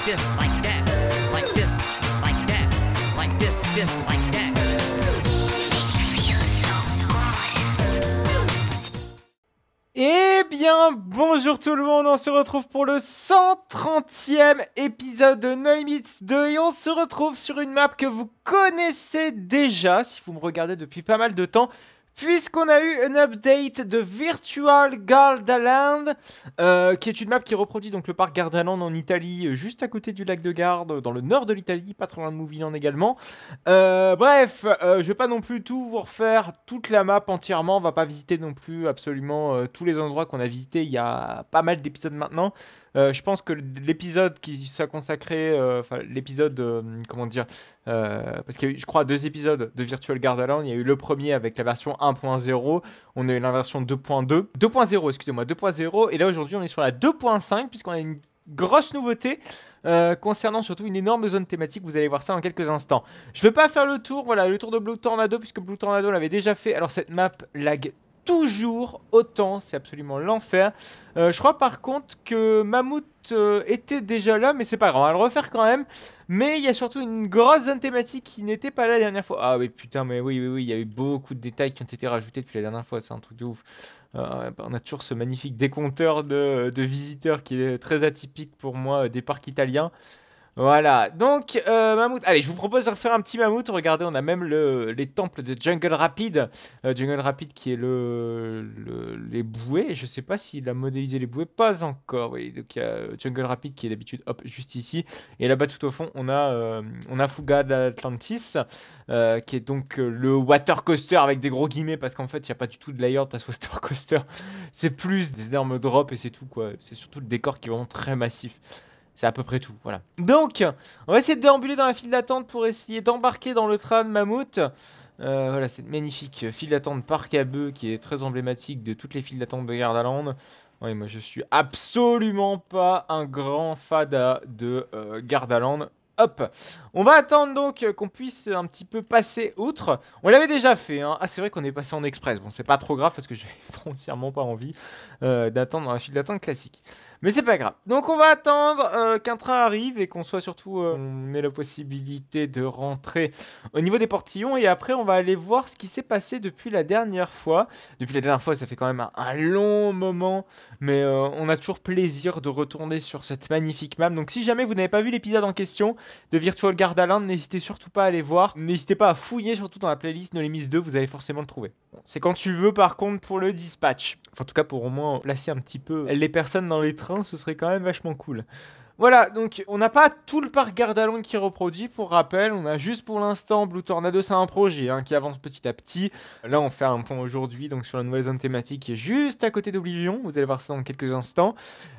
this, like that, like this, like that, like this, like that. Eh bien, bonjour tout le monde, on se retrouve pour le 130e épisode de No Limits 2 et on se retrouve sur une map que vous connaissez déjà si vous me regardez depuis pas mal de temps. Puisqu'on a eu un update de Virtual Gardaland, qui est une map qui reproduit donc le parc Gardaland en Italie, juste à côté du lac de Garde, dans le nord de l'Italie, pas trop loin de Movieland également. Bref, je vais pas non plus tout vous refaire, toute la map entièrement, on va pas visiter non plus absolument tous les endroits qu'on a visités il y a pas mal d'épisodes maintenant. Je pense que l'épisode qui soit consacré, enfin l'épisode, comment dire, parce qu'il y a eu, je crois, 2 épisodes de Virtual Gardaland. Il y a eu le premier avec la version 1.0, on a eu la version 2.2, 2.0, excusez-moi, 2.0, et là aujourd'hui on est sur la 2.5 puisqu'on a une grosse nouveauté concernant surtout une énorme zone thématique. Vous allez voir ça en quelques instants. Je vais pas faire le tour, voilà, le tour de Blue Tornado puisque Blue Tornado l'avait déjà fait. Alors cette map lag toujours autant, c'est absolument l'enfer. Je crois par contre que Mammouth était déjà là, mais c'est pas grave, on va le refaire quand même. Mais il y a surtout une grosse zone thématique qui n'était pas là la dernière fois. Ah oui, putain, mais oui, il y a eu beaucoup de détails qui ont été rajoutés depuis la dernière fois, c'est un truc de ouf. On a toujours ce magnifique décompteur de visiteurs qui est très atypique pour moi des parcs italiens. Voilà, donc Mammouth, allez, je vous propose de refaire un petit Mammouth. Regardez, on a même les temples de Jungle Rapid. Jungle Rapid qui est les bouées. Je sais pas s'il a modélisé les bouées, pas encore. Oui, donc il y a Jungle Rapid qui est d'habitude, hop, juste ici. Et là-bas tout au fond, on a Fuga d'Atlantis, qui est donc le water coaster avec des gros guillemets, parce qu'en fait, il n'y a pas du tout de layout à ce water coaster. C'est plus des énormes drops et c'est tout, quoi. C'est surtout le décor qui est vraiment très massif. C'est à peu près tout, voilà. Donc, on va essayer de déambuler dans la file d'attente pour essayer d'embarquer dans le train de Mammouth. Voilà, cette magnifique file d'attente parc à bœufs qui est très emblématique de toutes les files d'attente de Gardaland. Oui, moi je suis absolument pas un grand fada de Gardaland. Hop, on va attendre donc qu'on puisse un petit peu passer outre. On l'avait déjà fait, hein. Ah c'est vrai qu'on est passé en express. Bon, c'est pas trop grave parce que j'avais foncièrement pas envie d'attendre dans la file d'attente classique. Mais c'est pas grave. Donc on va attendre qu'un train arrive et qu'on soit surtout, on ait la possibilité de rentrer au niveau des portillons. Et après on va aller voir ce qui s'est passé depuis la dernière fois. Depuis la dernière fois, ça fait quand même un long moment. Mais on a toujours plaisir de retourner sur cette magnifique map. Donc si jamais vous n'avez pas vu l'épisode en question de Virtual Gardaland, n'hésitez surtout pas à aller voir. N'hésitez pas à fouiller surtout dans la playlist No Limits 2, vous allez forcément le trouver. Bon, c'est quand tu veux par contre pour le dispatch. Enfin, en tout cas pour au moins placer un petit peu les personnes dans les trains, ce serait quand même vachement cool. Voilà, donc on n'a pas tout le parc Gardaland qui reproduit, pour rappel, on a juste pour l'instant Blue Tornado, c'est un projet qui avance petit à petit. Là on fait un point aujourd'hui donc sur la nouvelle zone thématique qui est juste à côté d'Oblivion, vous allez voir ça dans quelques instants.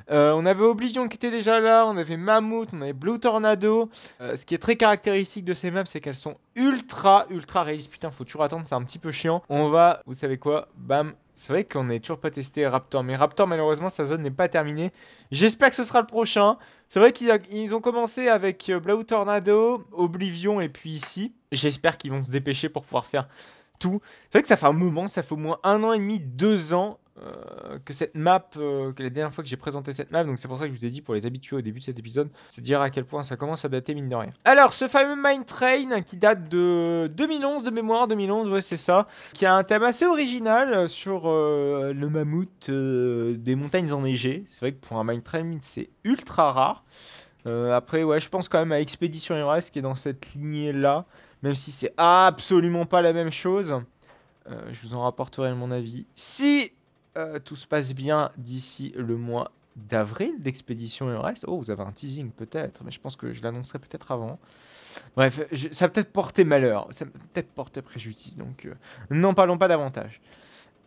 On avait Oblivion qui était déjà là, on avait Mammouth, on avait Blue Tornado. Ce qui est très caractéristique de ces maps, c'est qu'elles sont ultra réalistes. Putain, faut toujours attendre, c'est un petit peu chiant. On va, vous savez quoi, bam. C'est vrai qu'on n'est toujours pas testé Raptor, mais Raptor malheureusement sa zone n'est pas terminée. J'espère que ce sera le prochain. C'est vrai qu'ils ont commencé avec Blue Tornado, Oblivion et puis ici. J'espère qu'ils vont se dépêcher pour pouvoir faire tout. C'est vrai que ça fait un moment, ça fait au moins 1 an et demi, 2 ans que cette map, que la dernière fois que j'ai présenté cette map, donc c'est pour ça que je vous ai dit pour les habitués au début de cet épisode, c'est dire à quel point ça commence à dater mine de rien. Alors ce fameux Mine Train qui date de 2011 de mémoire, 2011 ouais c'est ça, qui a un thème assez original sur le mammouth des montagnes enneigées. C'est vrai que pour un Mine Train c'est ultra rare. Après ouais je pense quand même à Expedition Everest qui est dans cette lignée là, même si c'est absolument pas la même chose. Je vous en rapporterai mon avis si tout se passe bien d'ici le mois d'avril d'Expédition Everest. Oh, vous avez un teasing peut-être, mais je pense que je l'annoncerai peut-être avant. Bref, ça va peut-être porter malheur, ça va peut-être porter préjudice, donc n'en parlons pas davantage.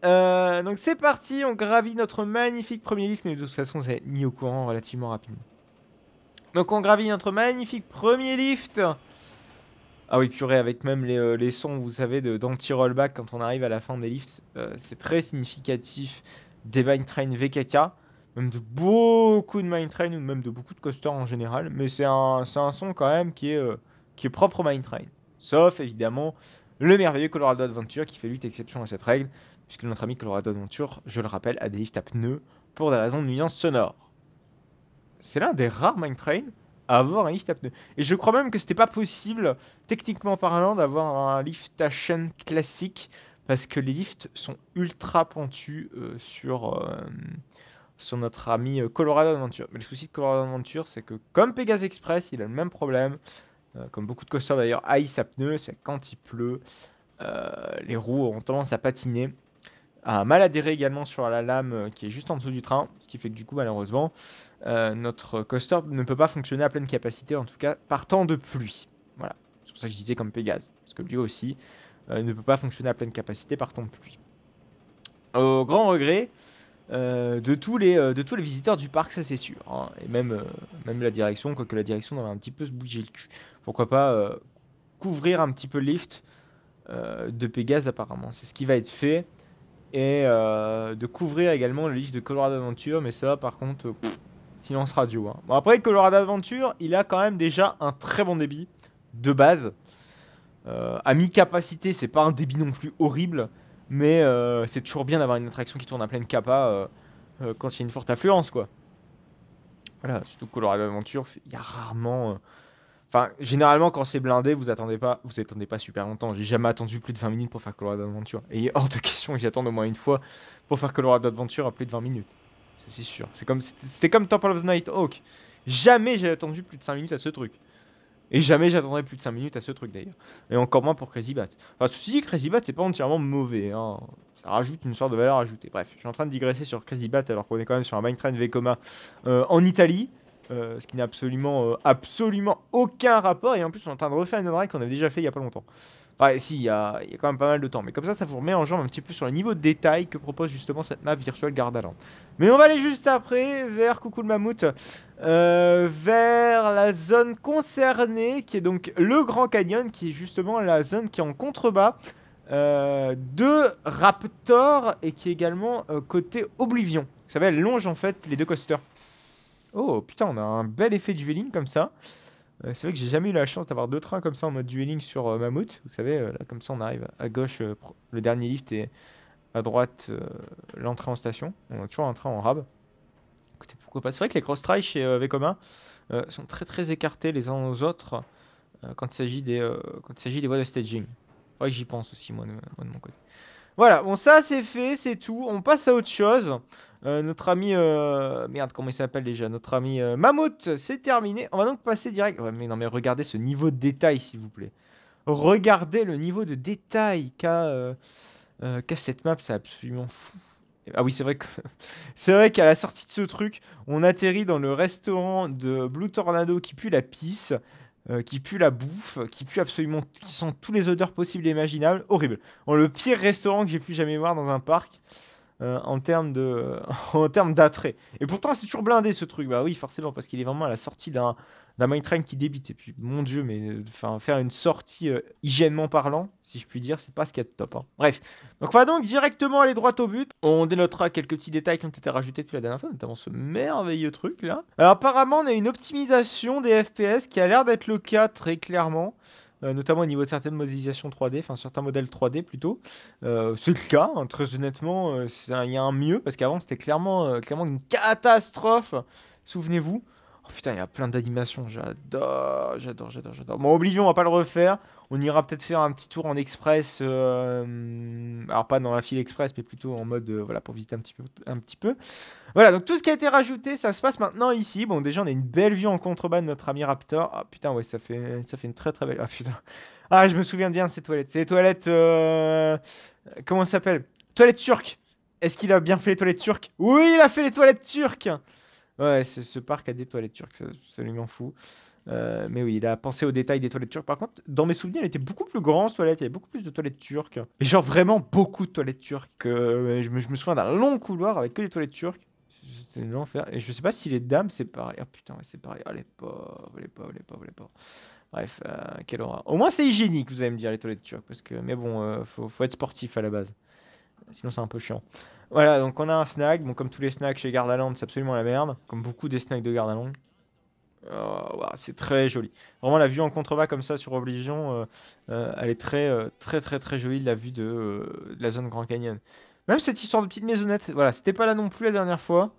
Donc c'est parti, on gravit notre magnifique premier lift, mais de toute façon, vous avez mis au courant relativement rapidement. Donc on gravit notre magnifique premier lift. Ah oui, purée, avec même les sons, vous savez, d'anti-rollback quand on arrive à la fin des lifts. C'est très significatif des Mine Train VKK, même de beaucoup de Mine Train ou même de beaucoup de coasters en général. Mais c'est un son quand même qui est propre au Mine Train. Sauf évidemment le merveilleux Colorado Adventure qui fait lutte exception à cette règle, puisque notre ami Colorado Adventure, je le rappelle, a des lifts à pneus pour des raisons de nuisance sonore. C'est l'un des rares Mine Train à avoir un lift à pneus. Et je crois même que c'était pas possible, techniquement parlant, d'avoir un lift à chaîne classique, parce que les lifts sont ultra pentus sur notre ami Colorado Adventure. Mais le souci de Colorado Adventure, c'est que comme Pegasus Express, il a le même problème, comme beaucoup de coasters d'ailleurs, haïssent à pneus, c'est quand il pleut, les roues ont tendance à patiner, à mal adhérer également sur la lame qui est juste en dessous du train, ce qui fait que du coup malheureusement notre coaster ne peut pas fonctionner à pleine capacité, en tout cas par temps de pluie. Voilà, c'est pour ça que je disais comme Pégase, parce que lui aussi ne peut pas fonctionner à pleine capacité par temps de pluie. Au grand regret de tous les visiteurs du parc, ça c'est sûr, hein, et même la direction, quoique la direction devrait un petit peu se bouger le cul. Pourquoi pas couvrir un petit peu le lift de Pégase apparemment, c'est ce qui va être fait. Et de couvrir également le lift de Colorado Adventure, mais ça par contre silence radio, hein. Bon, après Colorado Adventure il a quand même déjà un très bon débit de base, à mi-capacité, c'est pas un débit non plus horrible, mais c'est toujours bien d'avoir une attraction qui tourne à pleine capa quand il y a une forte affluence, quoi. Voilà, surtout que Colorado Adventure il y a rarement enfin, généralement, quand c'est blindé, vous attendez pas super longtemps. J'ai jamais attendu plus de 20 minutes pour faire Colorado Adventure. Et il est hors de question que j'y attende au moins une fois pour faire Colorado Adventure à plus de 20 minutes. C'est sûr. C'était comme Temple of the Nighthawk. Jamais j'ai attendu plus de 5 minutes à ce truc. Et jamais j'attendrai plus de 5 minutes à ce truc d'ailleurs. Et encore moins pour Crazy Bat. Enfin, ceci dit, Crazy Bat, c'est pas entièrement mauvais, hein. Ça rajoute une sorte de valeur ajoutée. Bref, je suis en train de digresser sur Crazy Bat alors qu'on est quand même sur un Mine Train Vekoma en Italie. Ce qui n'a absolument aucun rapport. Et en plus, on est en train de refaire une ride qu'on avait déjà fait il y a pas longtemps. Enfin, si, il y a quand même pas mal de temps. Mais comme ça vous remet en jambe un petit peu sur le niveau de détail que propose justement cette map Virtual Gardaland. Mais on va aller juste après vers Coucou le Mammouth, vers la zone concernée, qui est donc le Grand Canyon, qui est justement la zone qui est en contrebas de Raptor et qui est également côté Oblivion. Vous savez, elle longe en fait les deux coasters. Oh putain, on a un bel effet dueling comme ça. C'est vrai que j'ai jamais eu la chance d'avoir deux trains comme ça en mode dueling sur Mammouth. Vous savez, là comme ça on arrive à gauche le dernier lift et à droite l'entrée en station. On a toujours un train en rab. Écoutez, pourquoi pas. C'est vrai que les cross-trails chez Vekoma sont très très écartés les uns aux autres quand il s'agit des voies de staging. Faudrait que j'y pense aussi moi de mon côté. Voilà, bon ça c'est fait, c'est tout. On passe à autre chose. Notre ami... merde, comment il s'appelle déjà? Notre ami Mammouth, c'est terminé. On va donc passer direct... Ouais, mais non, mais regardez ce niveau de détail, s'il vous plaît. Regardez le niveau de détail qu'a cette map, c'est absolument fou. Ah oui, c'est vrai que c'est vrai qu'à la sortie de ce truc, on atterrit dans le restaurant de Blue Tornado qui pue la pisse, qui pue la bouffe, qui pue absolument... qui sent tous les odeurs possibles et imaginables. Horrible. Bon, le pire restaurant que j'ai pu jamais voir dans un parc. En termes d'attrait. Et pourtant, c'est toujours blindé ce truc. Bah oui, forcément, parce qu'il est vraiment à la sortie d'un mine train qui débite. Et puis, mon Dieu, mais faire une sortie hygiènement parlant, si je puis dire, c'est pas ce qu'il y a de top, hein. Bref. Donc, on va donc directement aller droit au but. On dénotera quelques petits détails qui ont été rajoutés depuis la dernière fois, notamment ce merveilleux truc là. Alors, apparemment, on a une optimisation des FPS qui a l'air d'être le cas très clairement. Notamment au niveau de certaines modélisations 3D, enfin certains modèles 3D plutôt. C'est le cas, hein, très honnêtement, il y a un mieux, parce qu'avant c'était clairement une catastrophe, souvenez-vous. Oh putain, il y a plein d'animations, j'adore. Bon, Oblivion, on va pas le refaire, on ira peut-être faire un petit tour en express, alors pas dans la file express, mais plutôt en mode, voilà, pour visiter un petit peu. Voilà, donc tout ce qui a été rajouté, ça se passe maintenant ici. Bon, déjà, on a une belle vue en contrebas de notre ami Raptor. Ah putain, ouais, ça fait une très très belle... Ah putain. Ah, je me souviens bien de ces toilettes. C'est les toilettes... Comment ça s'appelle? Toilettes turques. Est-ce qu'il a bien fait les toilettes turques? Oui, il a fait les toilettes turques. Ouais, ce parc a des toilettes turques, c'est absolument fou. Mais oui, il a pensé aux détails des toilettes turques. Par contre, dans mes souvenirs, il était beaucoup plus grand ce toilette. Il y avait beaucoup plus de toilettes turques. Et genre vraiment beaucoup de toilettes turques. Je me souviens d'un long couloir avec que des toilettes turques. C'était l'enfer. Et je sais pas si les dames c'est pareil. Ah putain, ouais, c'est pareil. Ah les pauvres. Bref, quelle horreur. Au moins c'est hygiénique, vous allez me dire, les toilettes turques. Parce que, mais bon, faut être sportif à la base. Sinon c'est un peu chiant. Voilà, donc on a un snack. Bon, comme tous les snacks chez Gardaland, c'est absolument la merde. Comme beaucoup des snacks de Gardaland. Wow, c'est très joli. Vraiment la vue en contrebas comme ça sur Oblivion, elle est très jolie, la vue de la zone Grand Canyon. Même cette histoire de petite maisonnette, voilà, c'était pas là non plus la dernière fois.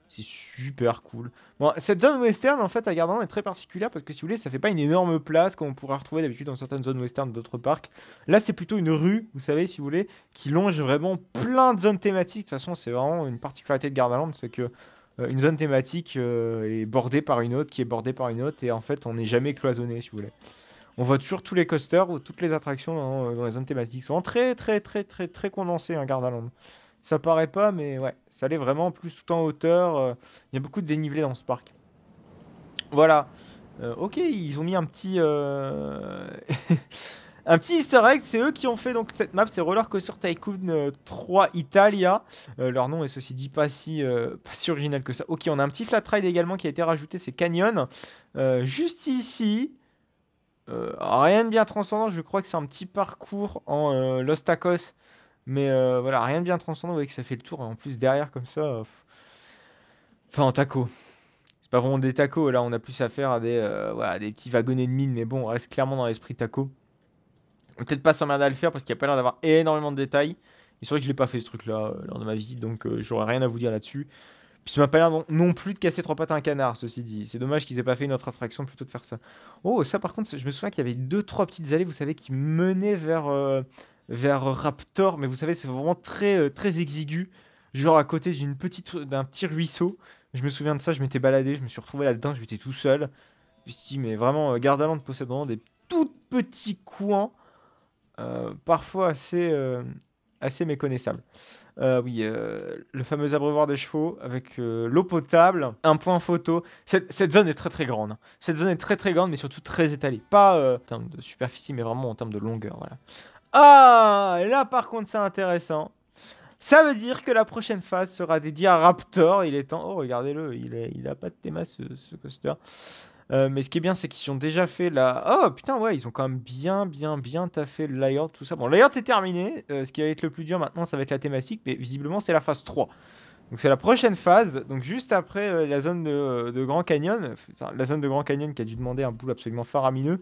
C'est super cool. Bon, cette zone western, en fait, à Gardaland est très particulière parce que si vous voulez, ça fait pas une énorme place comme on pourrait retrouver d'habitude dans certaines zones western d'autres parcs. Là, c'est plutôt une rue, vous savez, si vous voulez, qui longe vraiment plein de zones thématiques. De toute façon, c'est vraiment une particularité de Gardaland, c'est que une zone thématique est bordée par une autre, qui est bordée par une autre, et en fait, on n'est jamais cloisonné, si vous voulez. On voit toujours tous les coasters ou toutes les attractions dans les zones thématiques. C'est vraiment très condensé, hein, Gardaland. Ça paraît pas, mais ouais, ça allait vraiment plus tout en hauteur. Il y a beaucoup de dénivelé dans ce parc. Voilà. Ok, ils ont mis un petit, un petit easter egg. C'est eux qui ont fait donc cette map. C'est Roller Coaster Tycoon 3 Italia. Leur nom est ceci dit pas si original que ça. Ok, on a un petit flat ride également qui a été rajouté. C'est Canyon. Juste ici. Rien de bien transcendant. Je crois que c'est un petit parcours en Los Tacos. Mais voilà, rien de bien transcendant. Vous voyez que ça fait le tour. En plus, derrière, comme ça. Enfin, en taco. C'est pas vraiment des tacos. Là, on a plus affaire à voilà, des petits wagonnets de mine. Mais bon, on reste clairement dans l'esprit taco. Peut-être pas s'emmerder à le faire parce qu'il n'y a pas l'air d'avoir énormément de détails. Et c'est vrai que je l'ai pas fait ce truc-là lors de ma visite. Donc, j'aurais rien à vous dire là-dessus. Puis ça m'a pas l'air non plus de casser trois pattes à un canard, ceci dit. C'est dommage qu'ils aient pas fait une autre attraction plutôt de faire ça. Oh, ça par contre, je me souviens qu'il y avait 2-3 petites allées, vous savez, qui menaient vers Raptor. Mais vous savez, c'est vraiment très exigu. Genre à côté d'un petit ruisseau. Je me souviens de ça, je m'étais baladé, je me suis retrouvé là-dedans, je m'étais tout seul. Je me suis dit, mais vraiment, Gardaland possède vraiment des tout petits coins, parfois assez méconnaissables. Oui, le fameux abreuvoir de chevaux avec l'eau potable, un point photo. Cette zone est très grande, hein. Cette zone est très grande, mais surtout très étalée. Pas en termes de superficie, mais vraiment en termes de longueur. Voilà. Ah, là par contre, c'est intéressant. Ça veut dire que la prochaine phase sera dédiée à Raptor. Il est temps. Oh, regardez-le, il a pas de théma ce coaster. Mais ce qui est bien, c'est qu'ils ont déjà fait la... Oh putain, ouais, ils ont quand même bien taffé le layout, tout ça. Bon, le layout est terminé. Ce qui va être le plus dur maintenant, ça va être la thématique. Mais visiblement, c'est la phase 3. Donc c'est la prochaine phase. Donc juste après la zone de Grand Canyon. Enfin, la zone de Grand Canyon qui a dû demander un boulot absolument faramineux.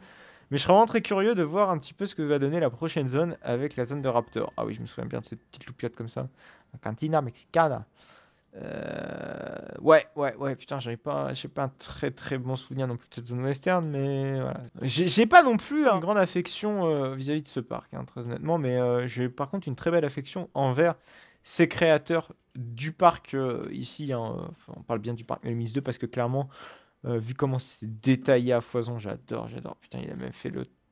Mais je serais vraiment très curieux de voir un petit peu ce que va donner la prochaine zone avec la zone de Raptor. Ah oui, je me souviens bien de cette petite loupiote comme ça. La Cantina Mexicana. Ouais, putain, j'ai pas un très bon souvenir non plus de cette zone western, mais voilà. J'ai pas non plus une grande affection vis-à-vis de ce parc, hein, très honnêtement, mais j'ai par contre une très belle affection envers ces créateurs du parc ici, hein. On parle bien du parc Mélimis 2 parce que clairement, vu comment c'est détaillé à foison, j'adore. Putain,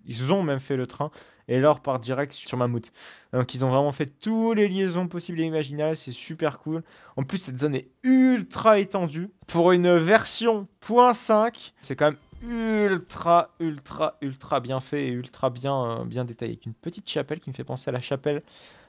ils ont même fait le train et là on repart direct sur Mammouth. Donc ils ont vraiment fait toutes les liaisons possibles et imaginables, c'est super cool. En plus cette zone est ultra étendue. Pour une version .5, c'est quand même ultra bien fait et ultra bien détaillé. Avec une petite chapelle qui me fait penser à la chapelle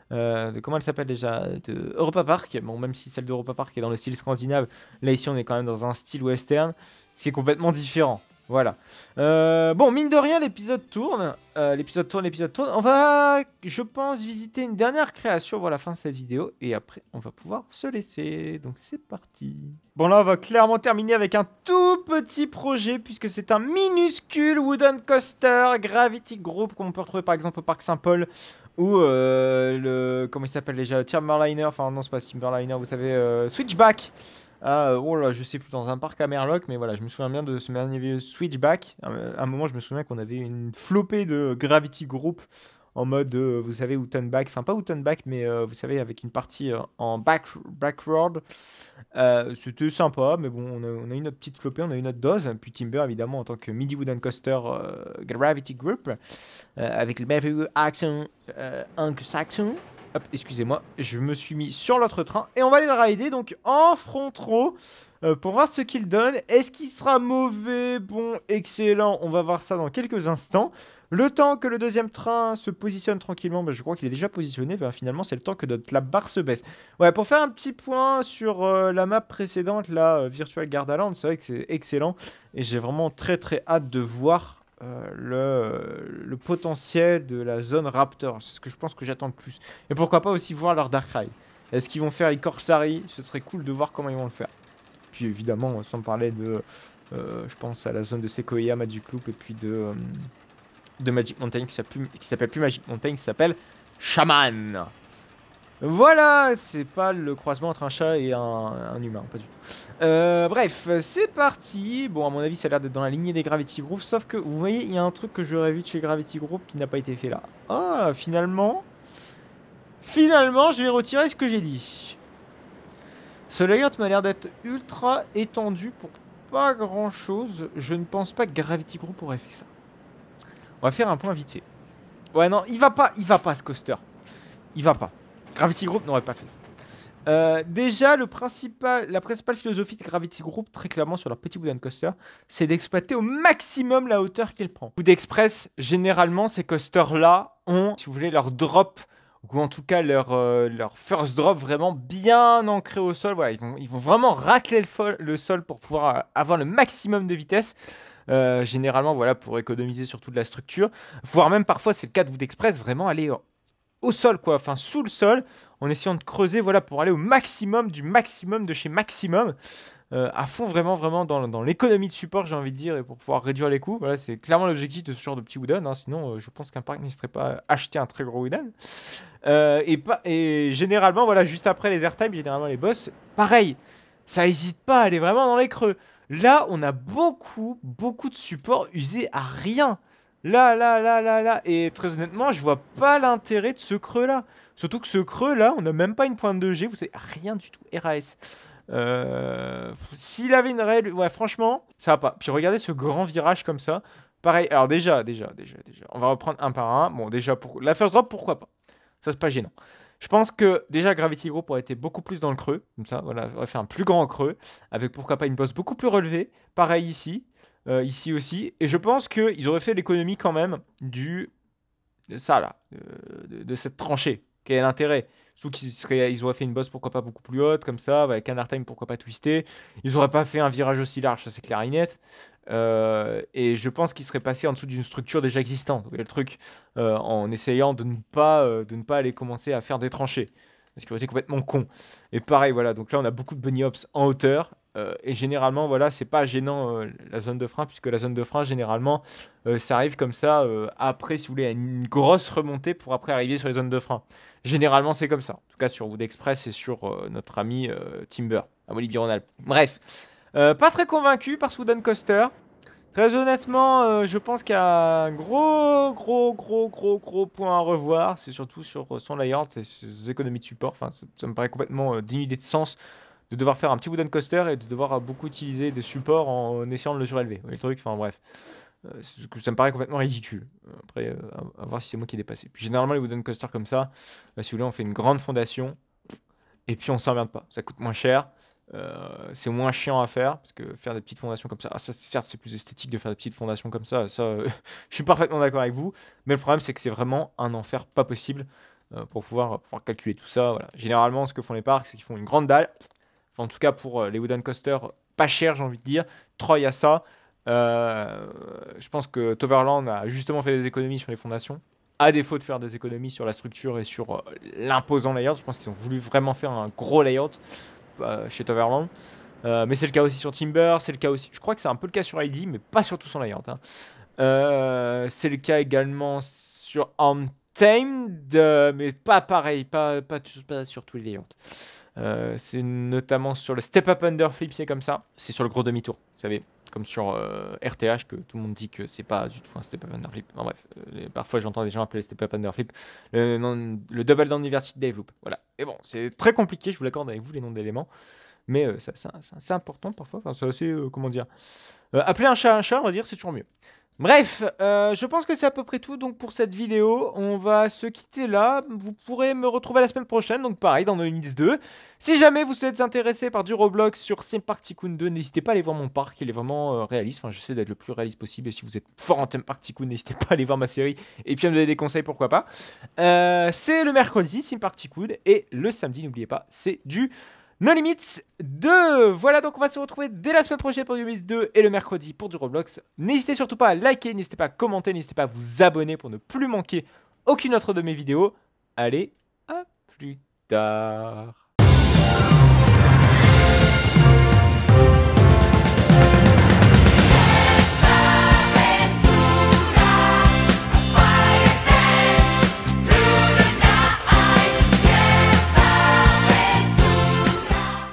comment elle s'appelle déjà, de Europa Park. Bon, même si celle d'Europa Park est dans le style scandinave, là ici on est quand même dans un style western, ce qui est complètement différent. Voilà. Bon, mine de rien, l'épisode tourne. L'épisode tourne. On va, je pense, visiter une dernière création pour la fin de cette vidéo. Et après, on va pouvoir se laisser. Donc, c'est parti. Bon, là, on va clairement terminer avec un tout petit projet, puisque c'est un minuscule wooden coaster Gravity Group, qu'on peut retrouver par exemple au Parc Saint-Paul. Ou comment il s'appelle déjà, Timberliner. Enfin, non, c'est pas Timberliner, vous savez, Switchback. Oh là, je sais plus, dans un parc à Merlock, mais voilà, je me souviens bien de ce merveilleux Switchback. À un moment, je me souviens qu'on avait une flopée de Gravity Group en mode, vous savez, Houtenback. Enfin, pas Houtenback, mais vous savez, avec une partie en backroad. C'était sympa, mais bon, on a eu notre petite flopée, on a eu notre dose. Puis Timber, évidemment, en tant que Midi Wooden Coaster Gravity Group, avec le merveilleux accent anglo-saxon. Hop, excusez-moi, je me suis mis sur l'autre train et on va aller le rider donc en front row pour voir ce qu'il donne. Est-ce qu'il sera mauvais, bon, excellent? On va voir ça dans quelques instants. Le temps que le deuxième train se positionne tranquillement, je crois qu'il est déjà positionné. Finalement, c'est le temps que la barre se baisse. Ouais, pour faire un petit point sur la map précédente, la Virtual Gardaland, c'est vrai que c'est excellent et j'ai vraiment très hâte de voir le potentiel de la zone Raptor. C'est ce que je pense que j'attends le plus. Et pourquoi pas aussi voir leur Dark Ride. Est-ce qu'ils vont faire Icorsari? Ce serait cool de voir comment ils vont le faire. Puis évidemment, sans parler de... je pense à la zone de Sequoia, Magic Loop, et puis de Magic Mountain, qui s'appelle plus Magic Mountain, qui s'appelle Shaman. Voilà, c'est pas le croisement entre un chat et un humain, pas du tout. Bref, c'est parti. Bon, à mon avis, ça a l'air d'être dans la lignée des Gravity Group, sauf que, vous voyez, il y a un truc que j'aurais vu de chez Gravity Group qui n'a pas été fait là. Ah, finalement, je vais retirer ce que j'ai dit. Ce layout m'a l'air d'être ultra étendu pour pas grand chose. Je ne pense pas que Gravity Group aurait fait ça. On va faire un point vite fait. Ouais, non, il va pas ce coaster. Il va pas. Gravity Group n'aurait pas fait ça. Déjà, la principale philosophie de Gravity Group, très clairement sur leur petit wooden coaster, c'est d'exploiter au maximum la hauteur qu'il prend. Wood Express, généralement, ces coasters-là ont, si vous voulez, leur drop, ou en tout cas leur first drop vraiment bien ancré au sol. Voilà, ils vont vraiment racler le sol pour pouvoir avoir le maximum de vitesse. Généralement, voilà, pour économiser sur toute la structure. Voire même parfois, c'est le cas de Wood Express, vraiment aller au sol, quoi, enfin sous le sol, en essayant de creuser, voilà, pour aller au maximum du maximum de chez maximum, à fond, vraiment dans l'économie de support, j'ai envie de dire, et pour pouvoir réduire les coûts. Voilà, c'est clairement l'objectif de ce genre de petit wooden, hein, sinon je pense qu'un parc n'hésiterait pas à acheter un très gros wooden. Et généralement, voilà, juste après les airtime, généralement les boss, pareil, ça hésite pas à aller vraiment dans les creux. Là, on a beaucoup de supports usés à rien. Là. Et très honnêtement, je vois pas l'intérêt de ce creux-là. Surtout que ce creux-là, on n'a même pas une pointe de G. Vous savez, rien du tout. RAS. S'il avait une réelle... Ouais, franchement, ça va pas. Puis regardez ce grand virage comme ça. Pareil, alors déjà. On va reprendre un par un. Bon, déjà, pour la first drop, pourquoi pas? Ça, c'est pas gênant. Je pense que déjà Gravity Group aurait été beaucoup plus dans le creux. Comme ça, voilà, on aurait fait un plus grand creux. Avec pourquoi pas une bosse beaucoup plus relevée. Pareil ici. Ici aussi. Et je pense qu'ils auraient fait l'économie quand même de ça là. De cette tranchée. Quel est l'intérêt? Surtout qu'ils auraient fait une bosse pourquoi pas beaucoup plus haute. Comme ça. Avec un airtime pourquoi pas twisté. Ils auraient pas fait un virage aussi large. Ça c'est clair et net. Et je pense qu'ils seraient passés en dessous d'une structure déjà existante. Vous voyez le truc, en essayant de ne pas aller commencer à faire des tranchées. Parce qu'il aurait été complètement con. Et pareil, voilà. Donc là, on a beaucoup de bunny hops en hauteur. Et généralement, voilà, c'est pas gênant la zone de frein, puisque la zone de frein, généralement, ça arrive comme ça après, si vous voulez, à une grosse remontée pour après arriver sur les zones de frein. Généralement, c'est comme ça. En tout cas, sur Wood Express et sur notre ami Timber, à Bolivie-Rhône-Alpes. Bref. Pas très convaincu par ce wooden coaster. Très honnêtement, je pense qu'il y a un gros point à revoir. C'est surtout sur son layout et ses économies de support. Enfin, ça me paraît complètement dénudé de sens de devoir faire un petit wooden coaster et de devoir beaucoup utiliser des supports en essayant de le surélever. Vous voyez le truc, enfin bref. Ça me paraît complètement ridicule. Après, à voir si c'est moi qui ai dépassé. Puis généralement, les wooden coasters comme ça, si vous voulez, on fait une grande fondation et puis on s'emmerde pas. Ça coûte moins cher. C'est moins chiant à faire parce que faire des petites fondations comme ça, certes c'est plus esthétique de faire des petites fondations comme ça, je suis parfaitement d'accord avec vous, mais le problème c'est que c'est vraiment un enfer pas possible pour pouvoir calculer tout ça. Voilà. Généralement ce que font les parcs c'est qu'ils font une grande dalle, enfin, en tout cas pour les wooden coasters pas chers j'ai envie de dire. Troy a ça, je pense que Toverland a justement fait des économies sur les fondations, à défaut de faire des économies sur la structure et sur l'imposant layout. Je pense qu'ils ont voulu vraiment faire un gros layout chez Toverland, mais c'est le cas aussi sur Timber, c'est le cas aussi, je crois que c'est un peu le cas sur ID, mais pas sur tout son layout, hein. C'est le cas également sur Untamed, mais pas pareil, pas sur tous les layouts. C'est notamment sur le Step Up Underflip, c'est comme ça, c'est sur le gros demi-tour, vous savez, comme sur RTH, que tout le monde dit que c'est pas du tout un Step Up Underflip. Enfin, bref, parfois j'entends des gens appeler Step Up Underflip le Double Down Inverted Dive Loop. Voilà. Et bon, c'est très compliqué, je vous l'accorde avec vous, les noms d'éléments. Mais c'est important parfois. Enfin, c'est assez, comment dire. Appeler un chat, on va dire, c'est toujours mieux. Bref, je pense que c'est à peu près tout donc pour cette vidéo. On va se quitter là. Vous pourrez me retrouver la semaine prochaine, donc pareil, dans No Limits 2. Si jamais vous êtes intéressé par du Roblox sur Theme Park Tycoon 2, n'hésitez pas à aller voir mon parc, il est vraiment réaliste. Enfin, j'essaie d'être le plus réaliste possible. Et si vous êtes fort en Theme Park Tycoon, n'hésitez pas à aller voir ma série et puis à me donner des conseils, pourquoi pas. C'est le mercredi, Theme Park Tycoon, et le samedi, n'oubliez pas, c'est du No Limits 2. Voilà, donc on va se retrouver dès la semaine prochaine pour No Limits 2 et le mercredi pour du Roblox. N'hésitez surtout pas à liker, n'hésitez pas à commenter, n'hésitez pas à vous abonner pour ne plus manquer aucune autre de mes vidéos. Allez, à plus tard.